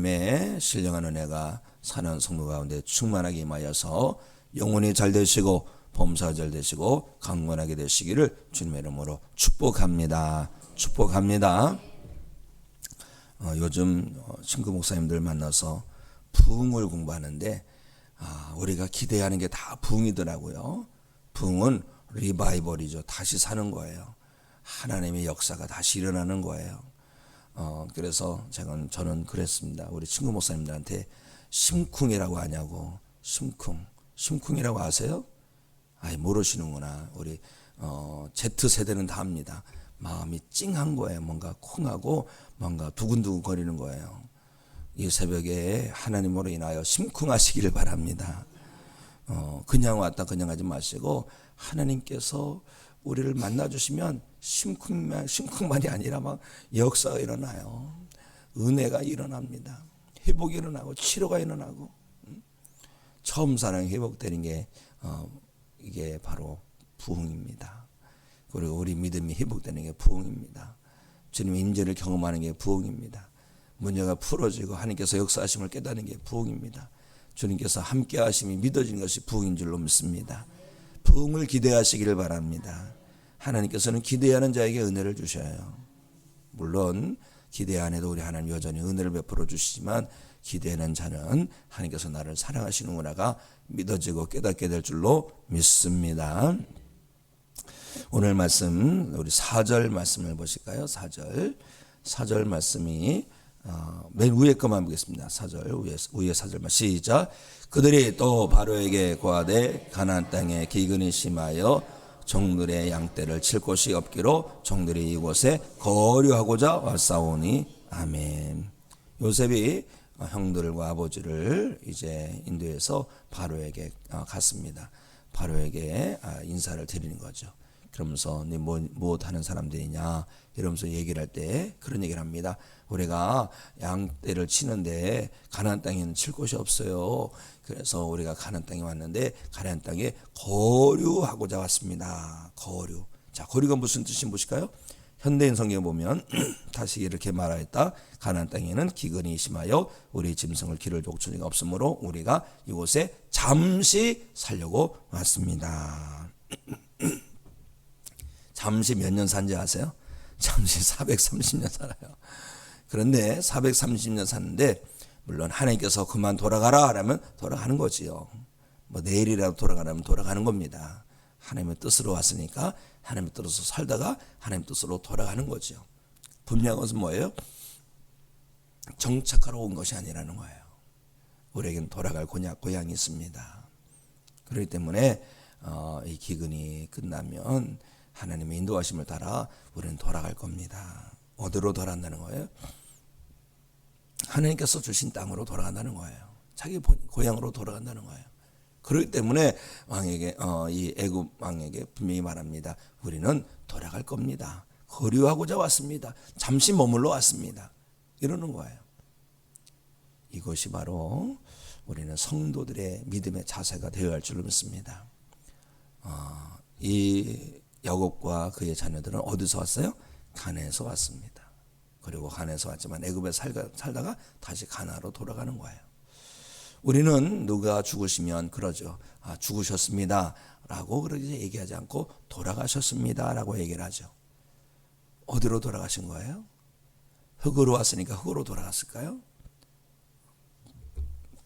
하나님의 신령한 은혜가 사는 성도 가운데 충만하게 임하여서 영혼이 잘 되시고 범사가 잘 되시고 강건하게 되시기를 주님의 이름으로 축복합니다. 축복합니다. 요즘 친구 목사님들 만나서 부흥을 공부하는데 우리가 기대하는 게 다 부흥이더라고요. 부흥은 리바이벌이죠. 다시 사는 거예요. 하나님의 역사가 다시 일어나는 거예요. 그래서 저는 그랬습니다. 우리 친구 목사님들한테 심쿵이라고 하냐고. 심쿵이라고 아세요? 모르시는구나. 우리 Z세대는 다 압니다. 마음이 찡한 거예요. 뭔가 쿵하고 뭔가 두근두근 거리는 거예요. 이 새벽에 하나님으로 인하여 심쿵하시기를 바랍니다. 그냥 왔다 그냥 하지 마시고 하나님께서 우리를 만나주시면 심쿵만이 아니라 막 역사가 일어나요. 은혜가 일어납니다. 회복이 일어나고 치료가 일어나고 처음 사랑이 회복되는 게 이게 바로 부흥입니다. 그리고 우리 믿음이 회복되는 게 부흥입니다. 주님의 임재를 경험하는 게 부흥입니다. 문제가 풀어지고 하나님께서 역사하심을 깨닫는 게 부흥입니다. 주님께서 함께 하심이 믿어지는 것이 부흥인 줄로 믿습니다. 부흥을 기대하시기를 바랍니다. 하나님께서는 기대하는 자에게 은혜를 주셔요. 물론 기대 안 해도 우리 하나님 여전히 은혜를 베풀어 주시지만 기대하는 자는 하나님께서 나를 사랑하시는구나가 믿어지고 깨닫게 될 줄로 믿습니다. 오늘 말씀 우리 4절 말씀을 보실까요? 4절 말씀이 맨 위에 것만 보겠습니다. 4절 위에 4절만 시작. 그들이 또 바로에게 고하되 가나안 땅에 기근이 심하여 종들의 양떼를 칠 곳이 없기로 종들이 이곳에 거류하고자 왔사오니 아멘. 요셉이 형들과 아버지를 이제 인도해서 바로에게 갔습니다. 바로에게 인사를 드리는 거죠. 그러면서 네 무엇 하는 사람들이냐 이러면서 얘기를 할 때 그런 얘기를 합니다. 우리가 양떼를 치는데 가나안 땅에는 칠 곳이 없어요. 그래서 우리가 가나안 땅에 왔는데 가나안 땅에 거류하고자 왔습니다. 거류. 자, 거류가 무슨 뜻인지 보실까요? 현대인 성경에 보면 다시 이렇게 말하였다. 가나안 땅에는 기근이 심하여 우리 짐승을 기를 족초지가 없으므로 우리가 이곳에 잠시 살려고 왔습니다. 잠시 몇 년 산지 아세요? 잠시 430년 살아요. 그런데 430년 사는데 물론 하나님께서 그만 돌아가라 하면 돌아가는 거지요. 뭐 내일이라도 돌아가라면 돌아가는 겁니다. 하나님의 뜻으로 왔으니까 하나님의 뜻으로 살다가 하나님의 뜻으로 돌아가는 거죠. 분명한 것은 뭐예요? 정착하러 온 것이 아니라는 거예요. 우리에게는 돌아갈 고향이 있습니다. 그렇기 때문에 이 기근이 끝나면 하나님의 인도하심을 따라 우리는 돌아갈 겁니다. 어디로 돌아간다는 거예요? 하나님께서 주신 땅으로 돌아간다는 거예요. 자기 고향으로 돌아간다는 거예요. 그렇기 때문에 왕에게 이 애굽 왕에게 분명히 말합니다. 우리는 돌아갈 겁니다. 거류하고자 왔습니다. 잠시 머물러 왔습니다. 이러는 거예요. 이것이 바로 우리는 성도들의 믿음의 자세가 되어야 할 줄로 믿습니다. 이 야곱과 그의 자녀들은 어디서 왔어요? 가나안에서 왔습니다. 그리고 가나안에서 왔지만 애굽에 살다가 다시 가나안으로 돌아가는 거예요. 우리는 누가 죽으시면 그러죠. 죽으셨습니다 라고 그렇게 얘기하지 않고 돌아가셨습니다 라고 얘기를 하죠. 어디로 돌아가신 거예요? 흙으로 왔으니까 흙으로 돌아갔을까요?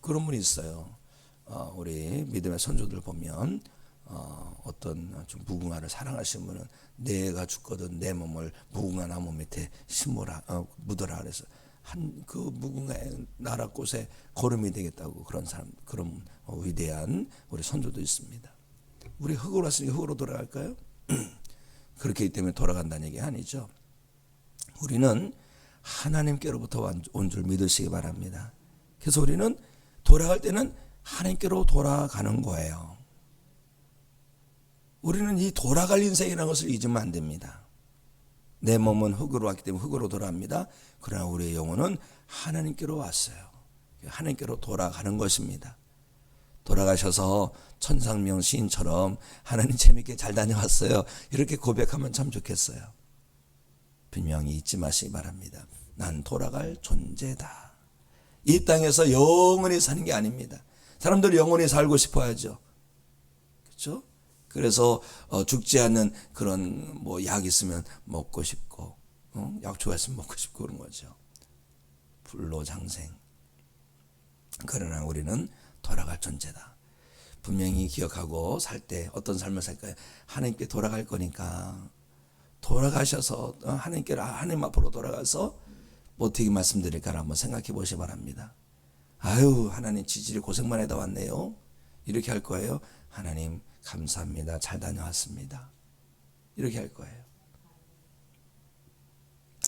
그런 분이 있어요. 우리 믿음의 선조들 보면 어떤 좀 무궁화를 사랑하시는 분은 내가 죽거든 내 몸을 무궁화 나무 밑에 묻어라 그래서 그 무궁화의 나라 곳에 거름이 되겠다고 그런 위대한 우리 선조도 있습니다. 우리 흙으로 왔으니까 흙으로 돌아갈까요? 그렇기 때문에 돌아간다는 얘기 아니죠. 우리는 하나님께로부터 온 줄 믿으시기 바랍니다. 그래서 우리는 돌아갈 때는 하나님께로 돌아가는 거예요. 우리는 이 돌아갈 인생이라는 것을 잊으면 안 됩니다. 내 몸은 흙으로 왔기 때문에 흙으로 돌아갑니다. 그러나 우리의 영혼은 하나님께로 왔어요. 하나님께로 돌아가는 것입니다. 돌아가셔서 천상명 시인처럼 하나님 재밌게 잘 다녀왔어요. 이렇게 고백하면 참 좋겠어요. 분명히 잊지 마시기 바랍니다. 난 돌아갈 존재다. 이 땅에서 영원히 사는 게 아닙니다. 사람들이 영원히 살고 싶어 하죠. 그렇죠? 그래서 죽지 않는 그런 뭐 약 있으면 먹고 싶고, 약초가 있으면 먹고 싶고 그런 거죠. 불로장생. 그러나 우리는 돌아갈 존재다. 분명히 기억하고 살 때 어떤 삶을 살까요? 하나님께 돌아갈 거니까 돌아가셔서 하나님 앞으로 돌아가서 어떻게 말씀드릴까를 한번 생각해 보시기 바랍니다. 아유, 하나님 지질이 고생만 해다 왔네요. 이렇게 할 거예요. 하나님 감사합니다. 잘 다녀왔습니다. 이렇게 할 거예요.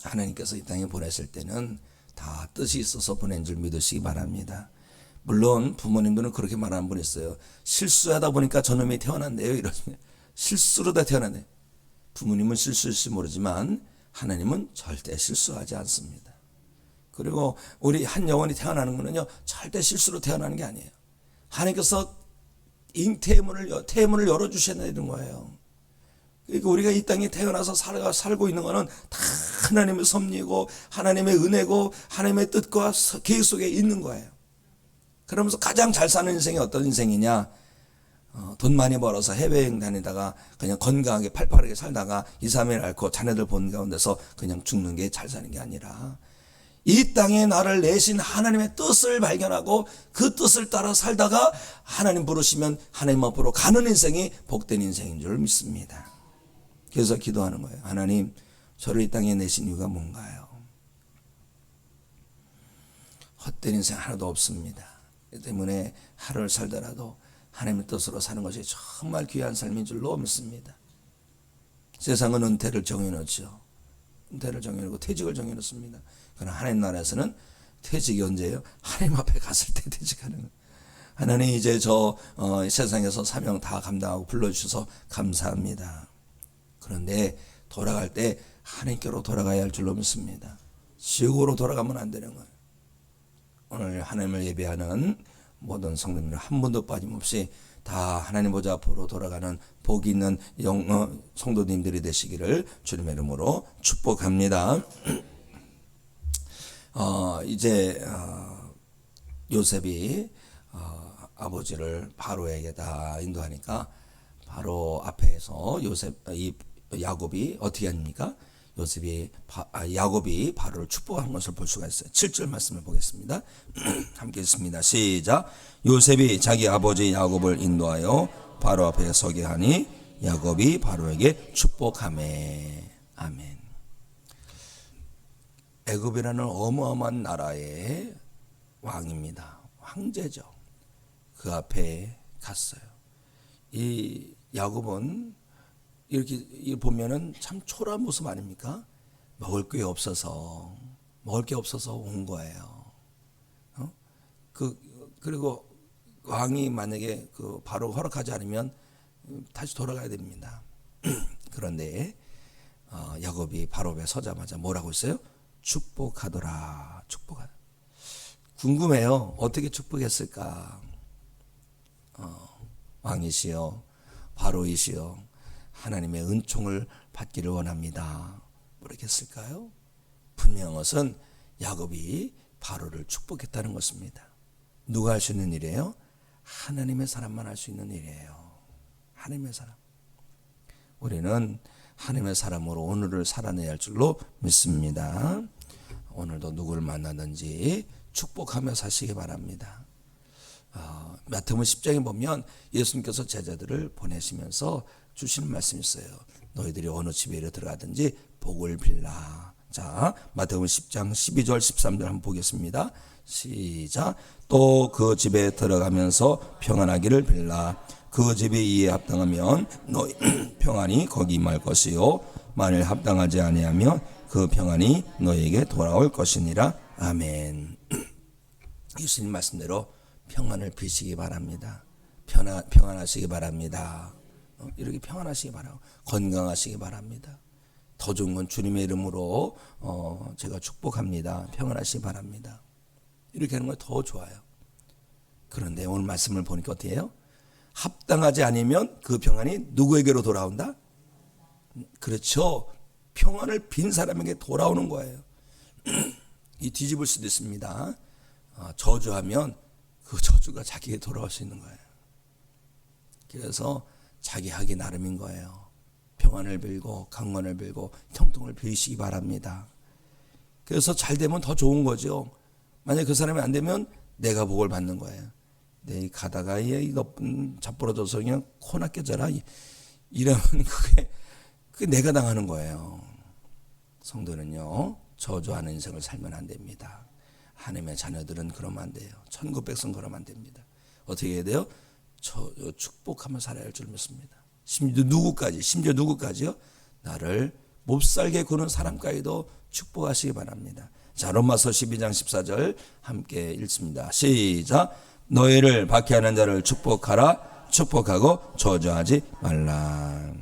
하나님께서 이 땅에 보냈을 때는 다 뜻이 있어서 보낸 줄 믿으시기 바랍니다. 물론 부모님들은 그렇게 말하는 분 있어요. 실수하다 보니까 저놈이 태어났네요. 이러시면 실수로 다 태어났네. 부모님은 실수일지 모르지만 하나님은 절대 실수하지 않습니다. 그리고 우리 한 영혼이 태어나는 것은요, 절대 실수로 태어나는 게 아니에요. 하나님께서 태문을 열어주셔야 되는 거예요. 그러니까 우리가 이 땅에 태어나서 살고 있는 것은 다 하나님의 섭리고 하나님의 은혜고 하나님의 뜻과 계획 속에 있는 거예요. 그러면서 가장 잘 사는 인생이 어떤 인생이냐? 돈 많이 벌어서 해외여행 다니다가 그냥 건강하게 팔팔하게 살다가 2, 3일 앓고 자녀들 본 가운데서 그냥 죽는 게 잘 사는 게 아니라 이 땅에 나를 내신 하나님의 뜻을 발견하고 그 뜻을 따라 살다가 하나님 부르시면 하나님 앞으로 가는 인생이 복된 인생인 줄 믿습니다. 그래서 기도하는 거예요. 하나님, 저를 이 땅에 내신 이유가 뭔가요? 헛된 인생 하나도 없습니다. 그 때문에 하루를 살더라도 하나님의 뜻으로 사는 것이 정말 귀한 삶인 줄로 믿습니다. 세상은 은퇴를 정해놓죠. 은퇴를 정해놓고 퇴직을 정해놓습니다. 그러나 하나님 나라에서는 퇴직이 언제예요? 하나님 앞에 갔을 때 퇴직하는 거예요. 하나님, 이제 저 세상에서 사명 다 감당하고 불러주셔서 감사합니다. 그런데 돌아갈 때 하나님께로 돌아가야 할 줄로 믿습니다. 지옥으로 돌아가면 안 되는 거예요. 오늘 하나님을 예배하는 모든 성도님들 한 분도 빠짐없이 다 하나님 보좌 앞으로 돌아가는 복 있는 성도님들이 되시기를 주님의 이름으로 축복합니다. 이제 요셉이 아버지를 바로에게 다 인도하니까 바로 앞에서 야곱이 어떻게 합니까? 야곱이 바로를 축복한 것을 볼 수가 있어요. 7절 말씀을 보겠습니다. 함께 읽습니다. 시작. 요셉이 자기 아버지 야곱을 인도하여 바로 앞에 서게 하니 야곱이 바로에게 축복하매. 아멘. 애굽이라는 어마어마한 나라의 왕입니다. 황제죠. 그 앞에 갔어요. 이 야곱은 이렇게 보면은 참 초라한 모습 아닙니까? 먹을 게 없어서 온 거예요. 그리고 왕이 만약에 바로 허락하지 않으면 다시 돌아가야 됩니다. 그런데 야곱이 바로 앞에 서자마자 뭐라고 했어요? 축복하더라. 축복하더라. 궁금해요. 어떻게 축복했을까? 왕이시여, 바로이시여, 하나님의 은총을 받기를 원합니다. 뭐라고 했을까요? 분명한 것은 야곱이 바로를 축복했다는 것입니다. 누가 할 수 있는 일이에요? 하나님의 사람만 할 수 있는 일이에요. 하나님의 사람. 우리는 하나님의 사람으로 오늘을 살아내야 할 줄로 믿습니다. 오늘도 누구를 만나든지 축복하며 사시기 바랍니다. 마태복음 10장에 보면 예수님께서 제자들을 보내시면서 주시는 말씀이 있어요. 너희들이 어느 집에 들어가든지 복을 빌라. 자, 마태복음 10장 12절 13절 한번 보겠습니다. 시작. 또 그 집에 들어가면서 평안하기를 빌라. 그 집이 이에 합당하면 너희 평안이 거기 임할 것이요 만일 합당하지 아니하면 그 평안이 너희에게 돌아올 것이니라. 아멘. 예수님 말씀대로 평안을 비시기 바랍니다. 평안하시기 바랍니다. 이렇게 평안하시기 바라고 건강하시기 바랍니다. 더 좋은 건 주님의 이름으로 제가 축복합니다. 평안하시기 바랍니다. 이렇게 하는 건 더 좋아요. 그런데 오늘 말씀을 보니까 어떻게 해요? 합당하지 않으면 그 평안이 누구에게로 돌아온다? 그렇죠. 평안을 빈 사람에게 돌아오는 거예요. 이 뒤집을 수도 있습니다. 저주하면 그 저주가 자기에게 돌아올 수 있는 거예요. 그래서 자기 하기 나름인 거예요. 평안을 빌고 강건을 빌고 형통을 빌시기 바랍니다. 그래서 잘 되면 더 좋은 거죠. 만약 그 사람이 안 되면 내가 복을 받는 거예요. 내 가다가 이 높은 잡부러져서 그냥 코나 깨져라 이러면 그게 내가 당하는 거예요. 성도는요, 저주하는 인생을 살면 안 됩니다. 하나님의 자녀들은 그러면 안 돼요. 천국 백성 그러면 안 됩니다. 어떻게 해야 돼요? 축복하며 살아야 할 줄 믿습니다. 심지어 누구까지요? 나를 못 살게 구는 사람까지도 축복하시기 바랍니다. 자, 로마서 12장 14절 함께 읽습니다. 시작. 너희를 박해하는 자를 축복하라. 축복하고 저주하지 말라.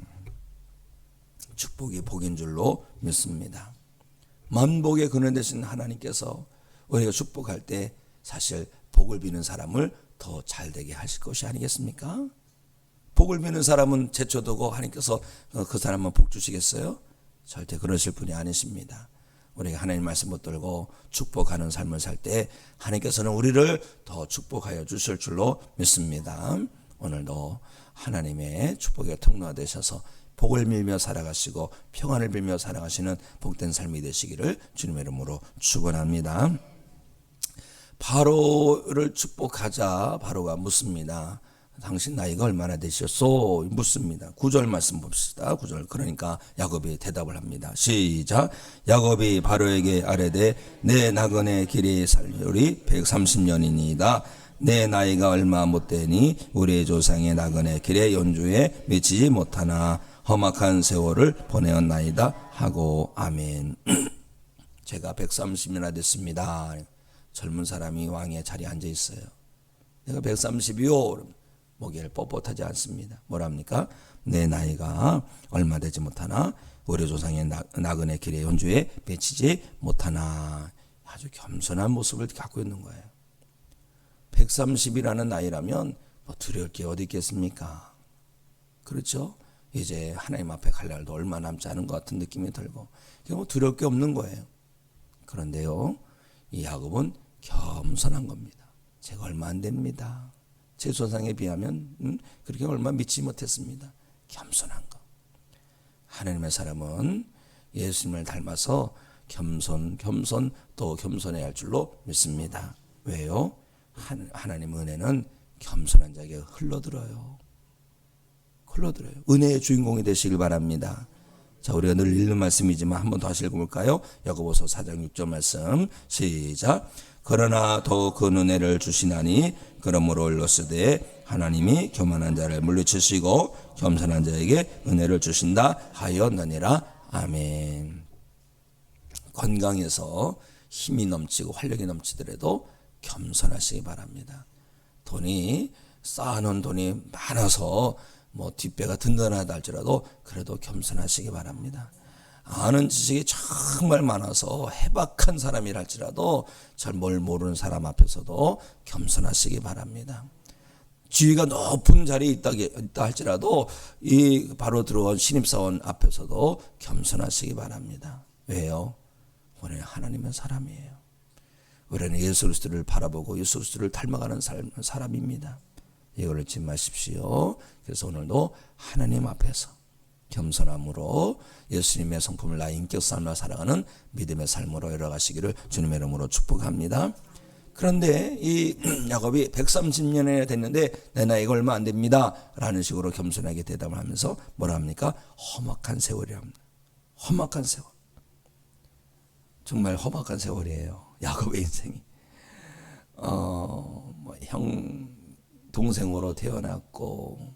축복이 복인 줄로 믿습니다. 만복의 근원 되신 하나님께서 우리가 축복할 때 사실 복을 비는 사람을 더 잘되게 하실 것이 아니겠습니까? 복을 비는 사람은 제쳐두고 하나님께서 그 사람만 복 주시겠어요? 절대 그러실 분이 아니십니다. 우리가 하나님 말씀 붙들고 축복하는 삶을 살 때 하나님께서는 우리를 더 축복하여 주실 줄로 믿습니다. 오늘도 하나님의 축복의 통로가 되셔서 복을 빌며 살아가시고 평안을 빌며 살아가시는 복된 삶이 되시기를 주님의 이름으로 축원합니다. 바로를 축복하자. 바로가 묻습니다. 당신 나이가 얼마나 되셨소? 묻습니다. 9절 말씀 봅시다. 9절. 그러니까 야곱이 대답을 합니다. 시작. 야곱이 바로에게 아뢰되 내 나그네 길이 살려리 130년이니이다. 내 나이가 얼마 못되니 우리 조상의 나그네 길에 연주에 미치지 못하나 험악한 세월을 보내었나이다 하고 아멘. 제가 130이나 됐습니다. 젊은 사람이 왕의 자리에 앉아 있어요. 내가 130이요. 목에를 뻣뻣하지 않습니다. 뭐랍니까? 내 나이가 얼마 되지 못하나 우리 조상의 나그네 길의 연주에 미치지 못하나. 아주 겸손한 모습을 갖고 있는 거예요. 130이라는 나이라면 뭐 두려울 게 어디 있겠습니까? 그렇죠? 이제 하나님 앞에 갈 날도 얼마 남지 않은 것 같은 느낌이 들고 뭐 두려울 게 없는 거예요. 그런데요, 이 야곱은 겸손한 겁니다. 제가 얼마 안 됩니다. 제 조상에 비하면 그렇게 얼마 믿지 못했습니다. 겸손한 거. 하나님의 사람은 예수님을 닮아서 겸손 또 겸손해야 할 줄로 믿습니다. 왜요? 하나님 은혜는 겸손한 자에게 흘러들어요. 은혜의 주인공이 되시길 바랍니다. 자, 우리가 늘 읽는 말씀이지만 한 번 다시 읽어볼까요? 야고보서 4장 6절 말씀 시작. 그러나 더욱 그 은혜를 주시나니 그러므로 일렀으되 하나님이 교만한 자를 물리치시고 겸손한 자에게 은혜를 주신다 하였느니라. 아멘. 건강해서 힘이 넘치고 활력이 넘치더라도 겸손하시기 바랍니다. 쌓아놓은 돈이 많아서 뭐 뒷배가 든든하다 할지라도 그래도 겸손하시기 바랍니다. 아는 지식이 정말 많아서 해박한 사람이라 할지라도 잘 뭘 모르는 사람 앞에서도 겸손하시기 바랍니다. 지위가 높은 자리에 있다 할지라도 이 바로 들어온 신입사원 앞에서도 겸손하시기 바랍니다. 왜요? 우리는 하나님의 사람이에요. 우리는 예수 그리스도를 바라보고 예수 그리스도를 닮아가는 사람입니다. 이걸 잊지 마십시오. 그래서 오늘도 하나님 앞에서 겸손함으로 예수님의 성품을 나의 인격 삶을 살아가는 믿음의 삶으로 열어가시기를 주님의 이름으로 축복합니다. 그런데 이 야곱이 130년이나 됐는데 내 나이가 얼마 안 됩니다 라는 식으로 겸손하게 대답을 하면서 뭐라 합니까? 험악한 세월이랍니다. 험악한 세월. 정말 험악한 세월이에요. 야곱의 인생이. 형 동생으로 태어났고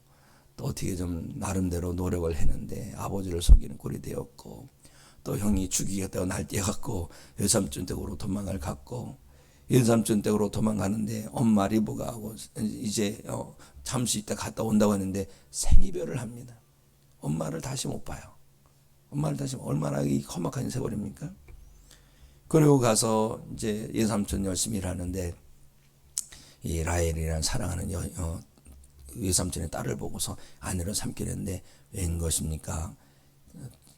또 어떻게 좀 나름대로 노력을 했는데 아버지를 속이는 꼴이 되었고 또 형이 죽이겠다고 날뛰어갖고 외삼촌 댁으로 도망을 갔고 외삼촌 댁으로 도망가는데 엄마 리브가 하고 이제 잠시 있다 갔다 온다고 했는데 생이별을 합니다. 엄마를 다시 못 봐요. 엄마를 다시 얼마나 이 험악한 세월입니까? 그리고 가서 이제 외삼촌 열심히 일하는데 이 라헬이라는 사랑하는 외삼촌의 딸을 보고서 아내로 삼기로 했는데 웬 것입니까?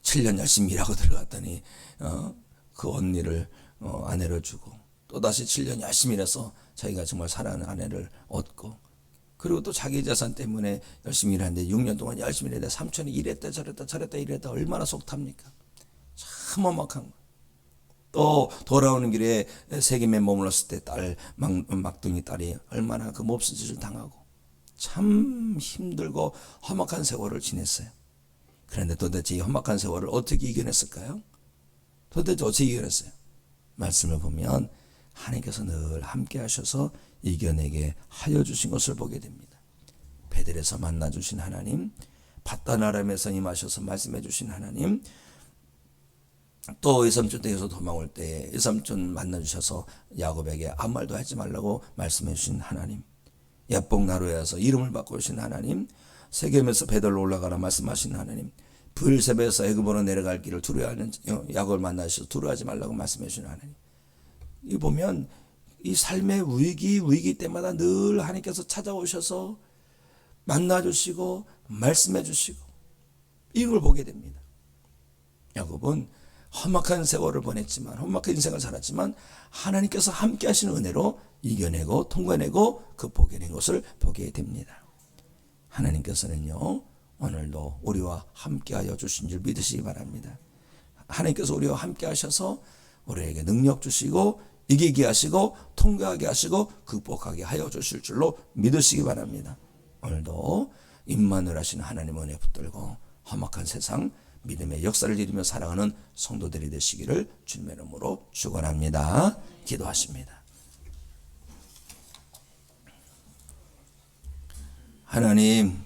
7년 열심히 일하고 들어갔더니 그 언니를 아내로 주고 또다시 7년 열심히 일해서 자기가 정말 사랑하는 아내를 얻고, 그리고 또 자기 재산 때문에 열심히 일하는데 6년 동안 열심히 일했는데 삼촌이 이랬다 저랬다 이랬다 얼마나 속 탑니까? 참 험악한 거. 또 돌아오는 길에 세겜에 머물렀을 때 막둥이 딸이 얼마나 그 몹쓸 짓을 당하고 참 힘들고 험악한 세월을 지냈어요. 그런데 도대체 이 험악한 세월을 어떻게 이겨냈을까요? 도대체 어떻게 이겨냈어요? 말씀을 보면 하나님께서 늘 함께 하셔서 이겨내게 하여 주신 것을 보게 됩니다. 베델에서 만나 주신 하나님, 밧단 아람에서 임하셔서 말씀해 주신 하나님, 또 외삼촌 댁에서 도망올 때 외삼촌 만나 주셔서 야곱에게 아무 말도 하지 말라고 말씀해 주신 하나님, 야복나루에서 이름을 바꾸신 하나님, 세겜에서 베델로 올라가라 말씀하신 하나님, 브엘세바에서 애굽으로 내려갈 길을 두려워하는 야곱을 만나셔서 두려워하지 말라고 말씀해 주신 하나님. 이 보면 이 삶의 위기 때마다 늘 하나님께서 찾아오셔서 만나주시고 말씀해 주시고 이걸 보게 됩니다. 야곱은 험악한 세월을 보냈지만, 험악한 인생을 살았지만 하나님께서 함께 하시는 은혜로 이겨내고 통과내고 극복해낸 것을 보게 됩니다. 하나님께서는요, 오늘도 우리와 함께하여 주신 줄 믿으시기 바랍니다. 하나님께서 우리와 함께 하셔서 우리에게 능력 주시고 이기게 하시고 통과하게 하시고 극복하게 하여 주실 줄로 믿으시기 바랍니다. 오늘도 임마누엘 하시는 하나님 은혜 붙들고 험악한 세상 믿음의 역사를 이루며 살아가는 성도들이 되시기를 주님의 이름으로 축원합니다. 기도하십니다. 하나님,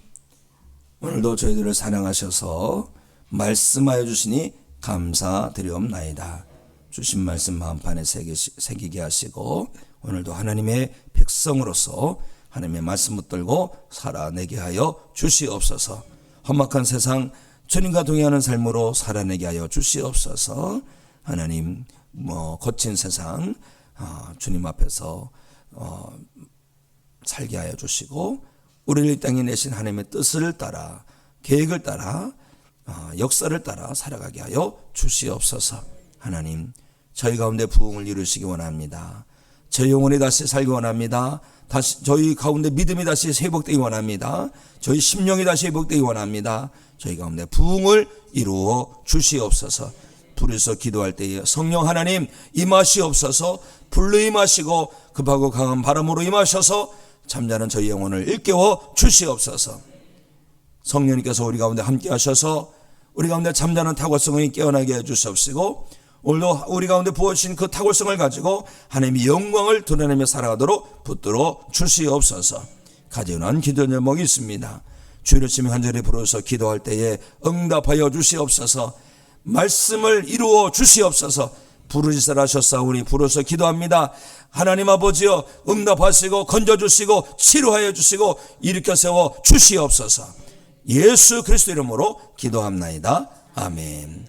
오늘도 저희들을 사랑하셔서 말씀하여 주시니 감사드리옵나이다. 주신 말씀 마음판에 새기게 하시고 오늘도 하나님의 백성으로서 하나님의 말씀 붙들고 살아내게 하여 주시옵소서. 험악한 세상 주님과 동행하는 삶으로 살아내게 하여 주시옵소서. 하나님, 거친 세상 주님 앞에서 살게 하여 주시고 우리를 이 땅에 내신 하나님의 뜻을 따라 계획을 따라 역사를 따라 살아가게 하여 주시옵소서. 하나님, 저희 가운데 부흥을 이루시기 원합니다. 저희 영혼이 다시 살기 원합니다. 다시 저희 가운데 믿음이 다시 회복되기 원합니다. 저희 심령이 다시 회복되기 원합니다. 저희 가운데 부흥을 이루어 주시옵소서. 불에서 기도할 때에 성령 하나님 임하시옵소서. 불로 임하시고 급하고 강한 바람으로 임하셔서 잠자는 저희 영혼을 일깨워 주시옵소서. 성령님께서 우리 가운데 함께 하셔서 우리 가운데 잠자는 탁월성을 깨어나게 해 주시옵시고 오늘도 우리 가운데 부어주신 그 탁월성을 가지고 하나님의 영광을 드러내며 살아가도록 붙들어 주시옵소서. 가지런한 기도 제목이 있습니다. 주일 아침에 간절히 부르셔서 기도할 때에 응답하여 주시옵소서. 말씀을 이루어 주시옵소서. 부르짖으라 하셨사오니 부르셔서 기도합니다. 하나님 아버지여 응답하시고 건져주시고 치료하여 주시고 일으켜 세워 주시옵소서. 예수 그리스도 이름으로 기도합나이다. 아멘.